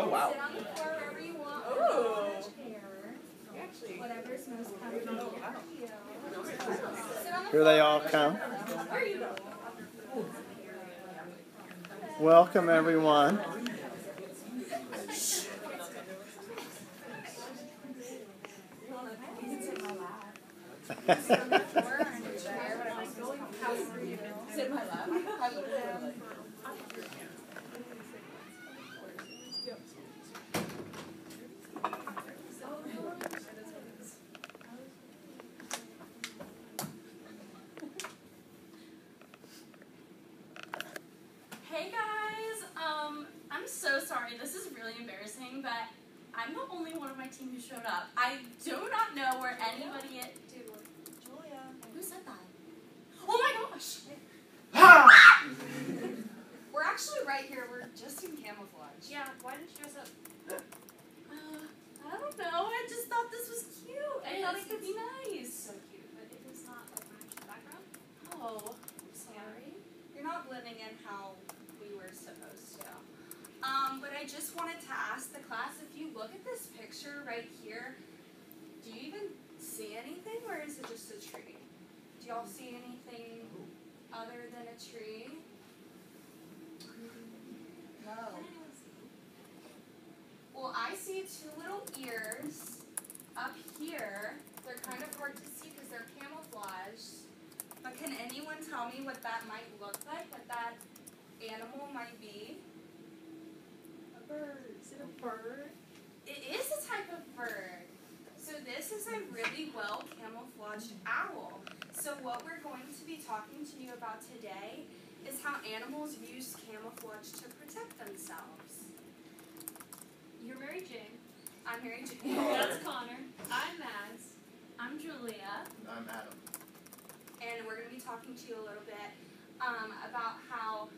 wow. Sit on the floor wherever you want. Oh. Whatever's most comfortable for you. Sit on the Here floor. they all come. Where are you going? Welcome, everyone. Sit on the floor or in a chair, whatever's most comfortable for you. Sit in my lap. I literally like. Hey guys, I'm so sorry. This is really embarrassing, but I'm the only one of my team who showed up. I do not know where anybody is. Julia. Who said that? Oh my gosh! We're actually right here. We're just in camouflage. Yeah, why didn't you dress up? I don't know. I just thought this was cute. I thought it could be nice. So cute, but it is not like match the background. Oh, I'm sorry. You're not blending in how we were supposed to. But I just wanted to ask the class, if you look at this picture right here, do you even see anything, or is it just a tree? Do y'all see anything other than a tree? No. Well, I see two little ears up here. They're kind of hard to see because they're camouflaged. But can anyone tell me what that might look like, what that animal might be? A bird. Is it a bird? It is a type of bird. So this is a really well camouflaged owl. So what we're going to be talking to you about today is how animals use camouflage to protect themselves. You're Mary Jane. I'm Mary Jane. That's Connor. I'm Mads. I'm Julia. I'm Adam. And we're going to be talking to you a little bit about how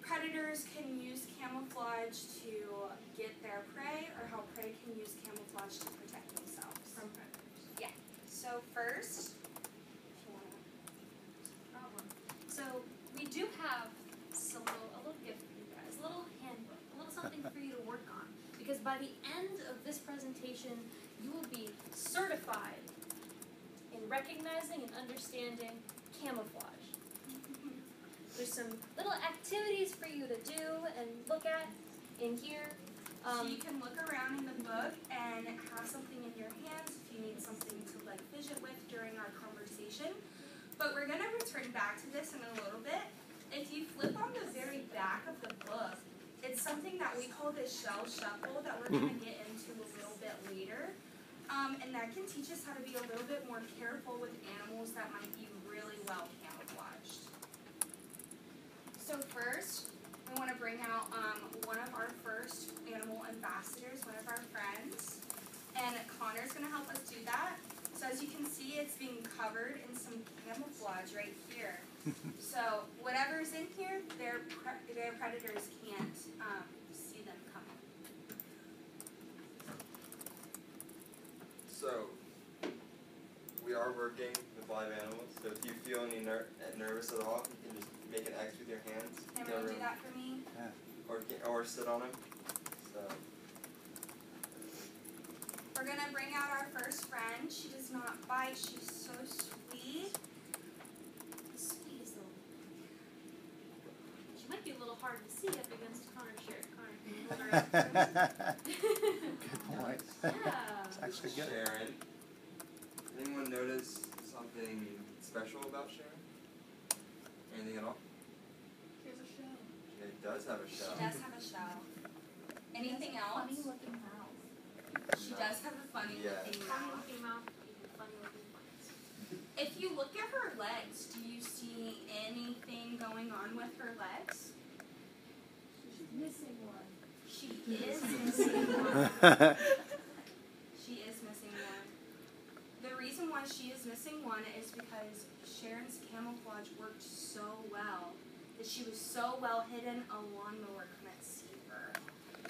predators can use camouflage to get their prey, or how prey can use camouflage to protect themselves. From predators. Yeah. So first, if you want to... So we do have a little gift for you guys, a little handbook, a little something for you to work on. Because by the end of this presentation, you will be certified in recognizing and understanding camouflage. There's some little activities for you to do and look at in here. So you can look around in the book and have something in your hands if you need something to like fidget with during our conversation. But we're going to return back to this in a little bit. If you flip on the very back of the book, it's something that we call the shell shuffle that we're going to get into a little bit later. And that can teach us how to be a little bit more careful with animals that might be really well camouflaged. So first, we want to bring out one of our first animal ambassadors, one of our friends. And Connor's going to help us do that. So as you can see, it's being covered in some camouflage right here. So whatever's in here, their predators can't see them coming. So, we are working with live animals, so if you feel any nervous at all, you can just make an X with your hands. Can everyone do that for me? Yeah. Or sit on them. So. We're going to bring out our first friend. She does not bite. She's so sweet. The sweetest little. She might be a little hard to see up against Connor's shirt. Connor, can you hold her up? Good point. Yeah. It's actually good. Sharon. Anyone notice something special about Sharon? Anything at all? She has a shell. It does have a shell. She does have a shell. Anything else? Funny looking mouth. She does have a funny looking Funny mouth. looking mouth, funny looking plants. If you look at her legs, do you see anything going on with her legs? She's missing one. She is missing one. She is missing one. The reason why she is missing one is because Sharon's camouflage worked so well that she was so well hidden a lawnmower couldn't see her.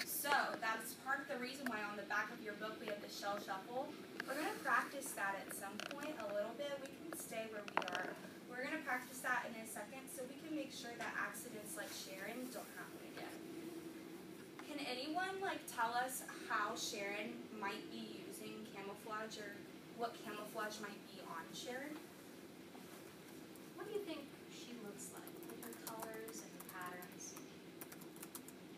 So that's part of the reason why on the back of your book we have the shell shuffle. We're going to practice that at some point a little bit. We can stay where we are. We're going to practice that in a second so we can make sure that accidents like Sharon don't happen again. Can anyone tell us how Sharon might be using camouflage or what camouflage might be on Sharon? What do you think she looks like? With her colors and her patterns.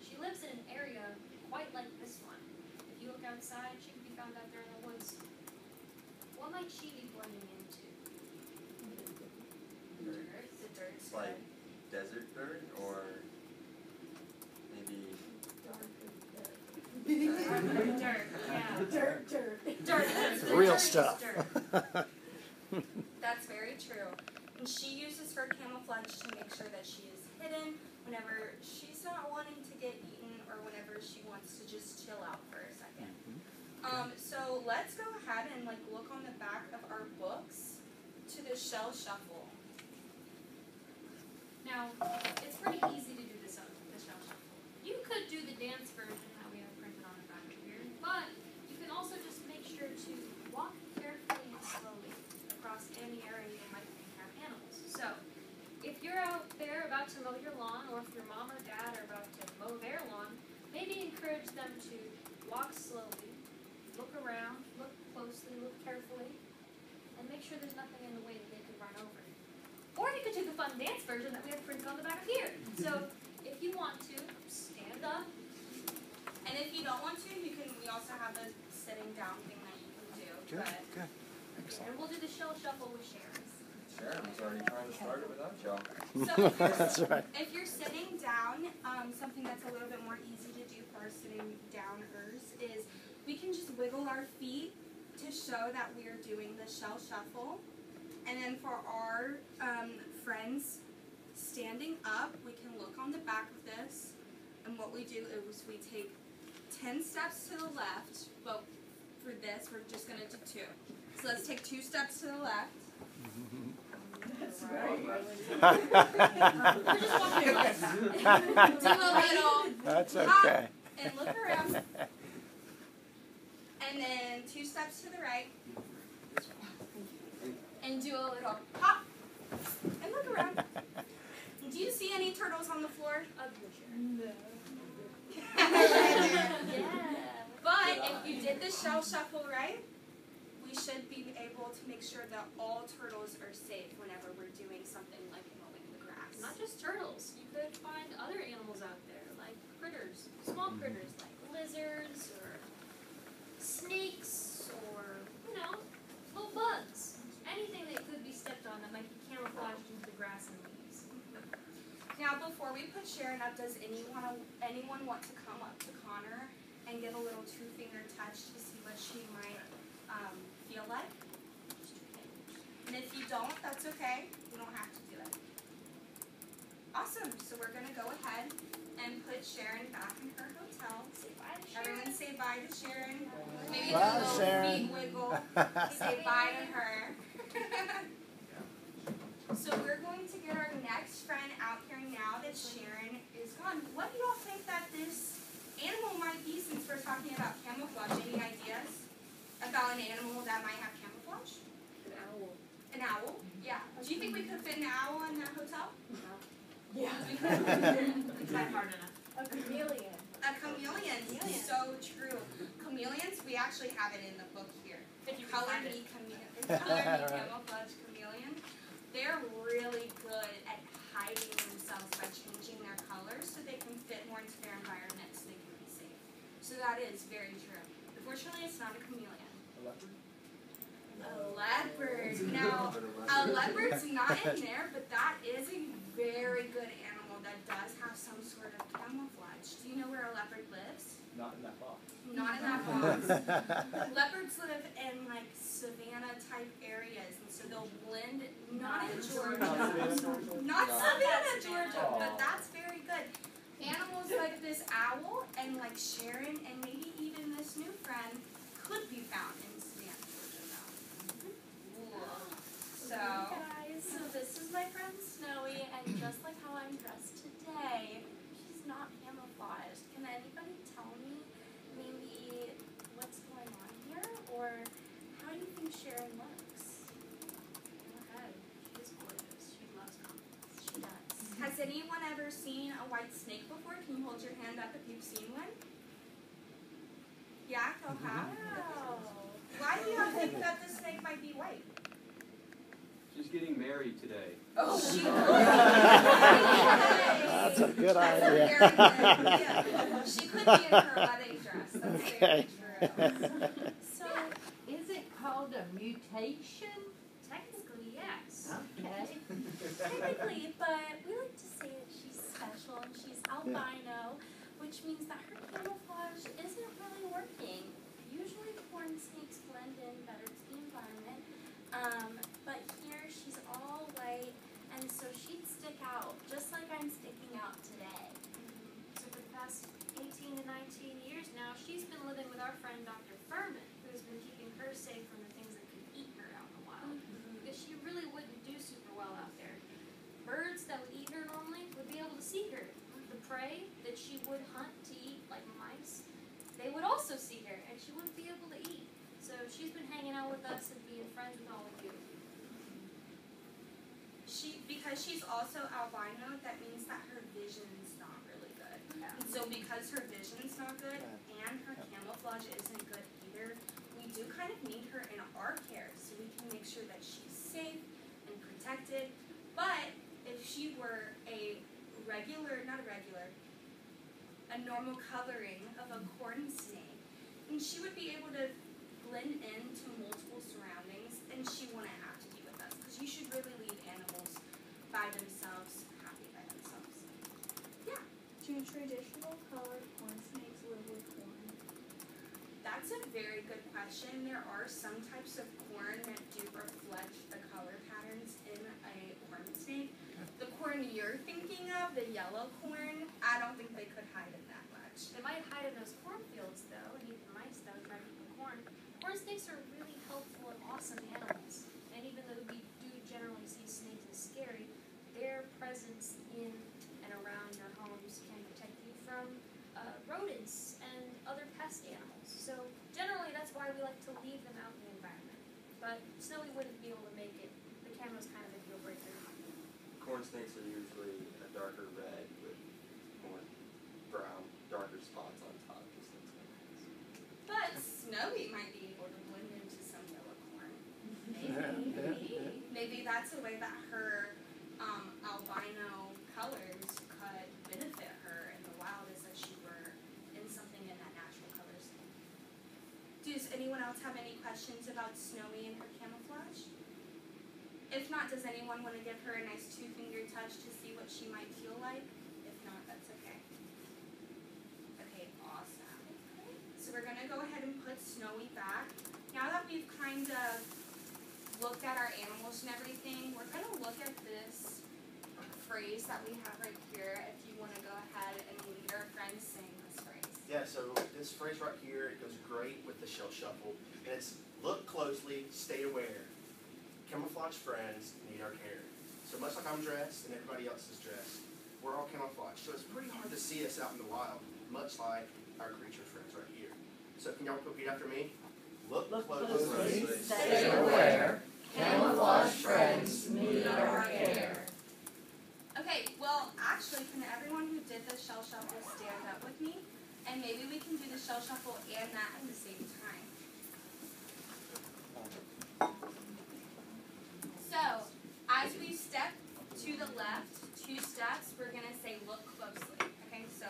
She lives in an area quite like this one. If you look outside, she could be found out there in the woods. What might she be blending into? Dirt. The dirt. It's like desert dirt or maybe Dirt, yeah. Dirt. Dirt. Real Dirt is stuff. dirt. That's very true. And she uses her camouflage to make sure that she is hidden whenever she's not wanting to get eaten or whenever she wants to just chill out for a second. So let's go ahead and look on the back of our books to the shell shuffle. Now, it's pretty easy to do this on the shell shuffle. You could do the dance version that we have printed on the back of here, but you can also just make sure to walk carefully and slowly across any area you might have animals. So, if you're out there about to mow your lawn, or if your mom or dad are about to mow their lawn, maybe encourage them to walk slowly, look around, look closely, look carefully, and make sure there's nothing in the way that they could run over. Or you could do the fun dance version that we have printed on the back of here. So, if you want to, stand up. And if you don't want to, we also have a sitting down thing that you can do. Good, But good. Excellent. And we'll do the shell shuffle with Sharon. Sharon was already trying to start it without y'all. So That's right. if you're sitting down, something that's a little bit more easy to do for our sitting downers is we can just wiggle our feet to show that we're doing the shell shuffle. And then for our friends standing up, we can look on the back of this. And what we do is we take 10 steps to the left, but for this, we're just going to do 2. So let's take 2 steps to the left. That's right. We're just walking left. Do a little That's hop okay. and look around. And then 2 steps to the right. And do a little hop and look around. Do you see any turtles on the floor? But if you did the shell shuffle right, we should be able to make sure that all turtles are safe whenever we're doing something like mowing the grass. Not just turtles. You could find other animals out there, like critters, small critters like lizards or snakes or, little bugs. Anything that could be stepped on that might be camouflaged into the grass and leaves. Now, before we put Sharon up, does anyone want to come up to Connor and give a little 2-finger touch to see what she might feel like? And if you don't, that's okay. You don't have to do it. Awesome. So we're going to go ahead and put Sharon back in her hotel. Say bye to Sharon. Everyone say bye to Sharon. Maybe do Bye, a little Sharon. feet wiggle. Say bye to her. So we're going to get our next friend out here now that Sharon is gone. What do y'all think that this animal might be, since we're talking about camouflage? Any ideas about an animal that might have camouflage? An owl. An owl? Yeah. Do you think we could fit an owl in that hotel? Yeah. We could. We tried hard enough. A chameleon. A chameleon. So true. Chameleons, we actually have it in the book here. If you can Color find me it. chameleon. Color me camouflage chameleon. They're really good at hiding themselves by changing their colors so they can fit more into their environment so they can be safe. So that is very true. Unfortunately, it's not a chameleon. A leopard. Now, a leopard's not in there, but that is a very good animal that does have some sort of camouflage. Do you know where a leopard lives? Not in that box. Not in that box. Leopards live in savanna type areas, and so they'll blend. Not in Georgia. Not Savannah, Georgia, but that's very good. Animals like this owl and like Sharon and maybe even this new friend could be found in Savannah, Georgia, though. So. Guys, so this is my friend Snowy, and just like how I'm dressed today, she's not camouflaged. Can anybody tell me maybe what's going on here, or how do you think Sharon looks? Go ahead. She's gorgeous. She loves confidence. She does. Has anyone ever seen a white snake before? Can you hold your hand up if you've seen one? Yeah, Koha. Wow. Why do you think that the snake might be white? She's getting married today. She That's a good That's a idea. very good idea. She could be in her wedding dress. That's Okay. very true. So, Is it called a mutation? Technically, yes. Okay. technically, but we like to say that she's special and she's albino, which means that her camouflage isn't really working. Usually corn snakes blend in better to the environment, but here she's all white, and so she'd stick out just like I'm sticking out today. So for the past 18 to 19 years now, she's been living with our friend Dr. Furman, who's been keeping her safe from the things that could eat her out in the wild. Because she really wouldn't do super well out there. Birds that would eat her normally would be able to see her. The prey that she would hunt to eat, like mice, they would also see her, and she wouldn't be able to eat. So she's been hanging out with us and being friends with all of you. Because she's also albino, that means that her vision's not really good. Yeah. And so because her vision's not good and her camouflage isn't good either, we do kind of need her in our care so we can make sure that she's safe and protected. But if she were a normal coloring of a corn snake, and she would be able to blend into multiple surroundings, and she wouldn't have to be with us, because you should really leave animals by themselves, happy by themselves. Yeah. Do traditional colored corn snakes live with corn? That's a very good question. There are some types of corn that do reflect the color patterns in a corn snake. The corn you're thinking of, the yellow corn, I don't think they could hide it that much. They might hide in those cornfields, though, and eat the mice that would try to eat the corn. Corn snakes are really helpful and awesome animals. And even though we do generally see snakes as scary, their presence in and around your homes can protect you from rodents and other pest animals. So generally, that's why we like to leave them out in the environment. But Snowy wouldn't be able to make it. The camo's kind of a deal breaker. Corn snakes are usually a darker red with more brown, darker spots on top, just like snakes. But Snowy might be able to blend into some yellow corn. Maybe that's a way that her albino colors could benefit her in the wild, is that she were in something in that natural colors. Does anyone else have any questions about Snowy and her camouflage? If not, does anyone want to give her a nice 2-finger touch to see what she might feel like? If not, that's okay. Okay, awesome. So we're going to go ahead and put Snowy back. Now that we've kind of looked at our animals and everything, we're going to look at this phrase that we have right here. If you want to go ahead and lead our friends saying this phrase. Yeah, so this phrase right here, it goes great with the shell shuffle. And it's look closely, stay aware. Camouflage friends need our care. So much like I'm dressed and everybody else is dressed, we're all camouflaged. So it's pretty hard to see us out in the wild, much like our creature friends right here. So can y'all repeat after me? Look closely, Stay aware. Camouflage friends need our care. Okay, well, actually, can everyone who did the shell shuffle stand up with me? And maybe we can do the shell shuffle and that at the same time. So, as we step to the left, 2 steps, we're going to say look closely. Okay, so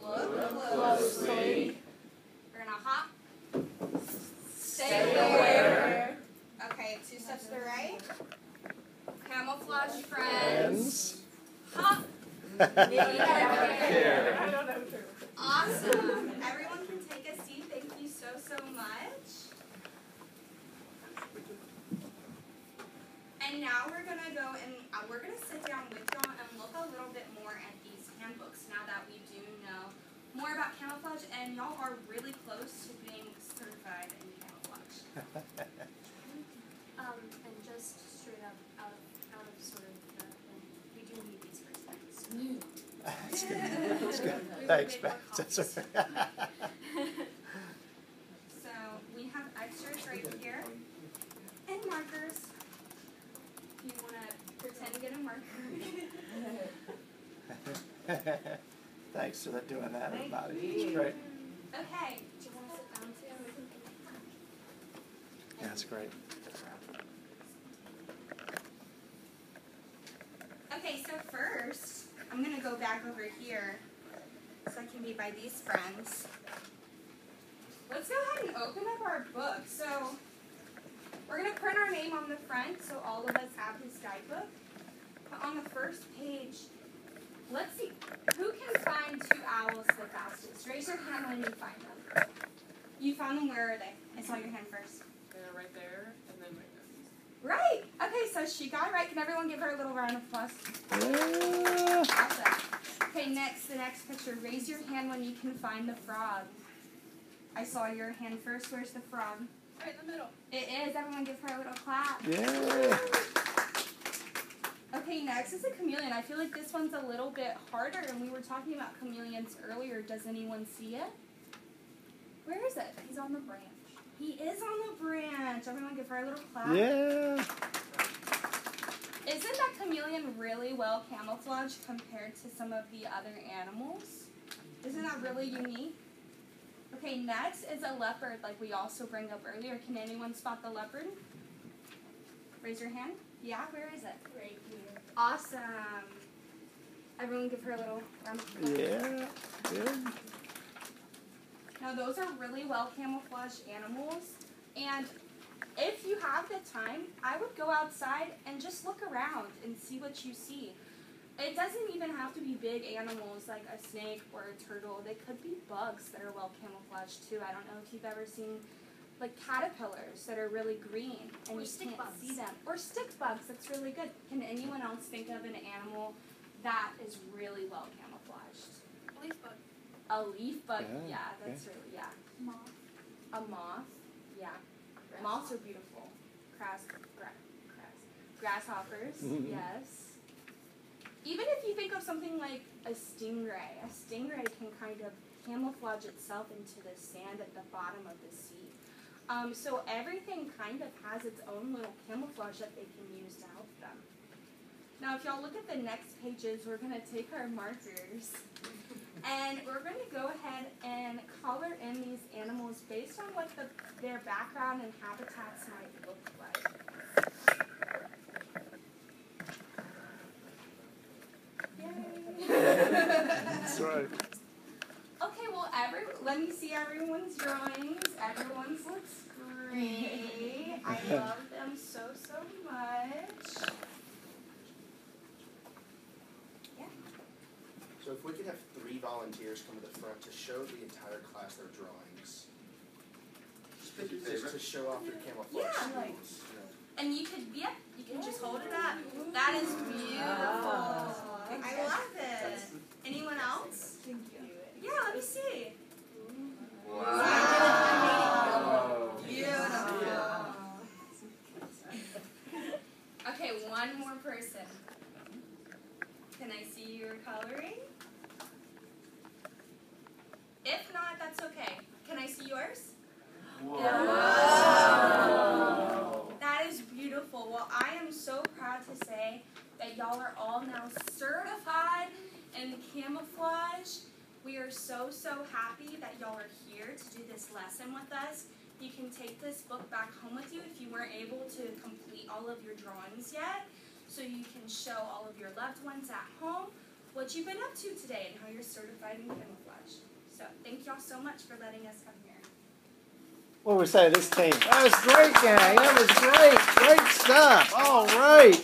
look closely. We're going to hop. Stay aware. Okay, 2 steps to the right. Camouflage friends. Hop. Need our care. I don't know. Awesome. Everyone can take a seat. Thank you so, so much. And now we're going to go and we're going to sit down with y'all and look a little bit more at these handbooks now that we do know more about camouflage, and y'all are really close to being certified in camouflage. And just straight up out of sort of the thing, we do need these first things. That's good. That's good. Thanks, Matt. That's all right. So we have extras right here and markers. If you want to pretend to get a marker. Thanks for doing that, everybody. Thank It's you. great. Okay. Do you want to sit Yeah, that's great. Okay, so first, I'm going to go back over here so I can be by these friends. Let's go ahead and open up our book. So we're going to print our name on the front so all of us have this guidebook. But on the first page, let's see, who can find two owls the fastest? Raise your hand when you find them. You found them, where are they? I saw your hand first. They're right there, and then right there. Right! Okay, so she got it right. Can everyone give her a little round of applause? Yeah. Awesome. Okay, next, the next picture. Raise your hand when you can find the frog. I saw your hand first. Where's the frog? Right in the middle. It is. Everyone give her a little clap. Yeah. Okay, next is a chameleon. I feel like this one's a little bit harder, and we were talking about chameleons earlier. Does anyone see it? Where is it? He's on the branch. He is on the branch. Everyone give her a little clap. Yeah. Isn't that chameleon really well camouflaged compared to some of the other animals? Isn't that really unique? Okay, next is a leopard, like we also bring up earlier. Can anyone spot the leopard? Raise your hand. Yeah, where is it? Right here. Awesome. Everyone give her a little round of applause. Yeah. Good. Now those are really well camouflaged animals, and if you have the time, I would go outside and just look around and see what you see. It doesn't even have to be big animals like a snake or a turtle. They could be bugs that are well camouflaged too. I don't know if you've ever seen like caterpillars that are really green and Or you stick can't bugs. see them. Or stick bugs, that's really good. Can anyone else think of an animal that is really well camouflaged? A leaf bug. A leaf bug, Yeah, yeah, that's really, yeah. Moth. A moth, yeah. Moths are beautiful. Grasshoppers, yes. Even if you think of something like a stingray can kind of camouflage itself into the sand at the bottom of the sea. So everything kind of has its own little camouflage that they can use to help them. Now if y'all look at the next pages, we're going to take our markers and we're going to go ahead and color in these animals based on what their background and habitats might look like. That's right. Okay, well, let me see everyone's drawings. Everyone's looks great. I love them so, so much. Yeah. So if we could have 3 volunteers come to the front to show the entire class their drawings. Just to show off their camouflage Yeah. skills. And you can just hold it up. That is beautiful. I love it. Anyone else? Yeah, let me see. Wow. Beautiful. Okay, one more person. Can I see your coloring? If not, that's okay. Can I see yours? Whoa. That is beautiful. Well, I am so proud to say that y'all are all now certified in camouflage. We are so, so happy that y'all are here to do this lesson with us. You can take this book back home with you if you weren't able to complete all of your drawings yet, so you can show all of your loved ones at home what you've been up to today and how you're certified in camouflage. So thank y'all so much for letting us come here. What do we say to this team? That was great, gang. That was great. Great stuff. All right.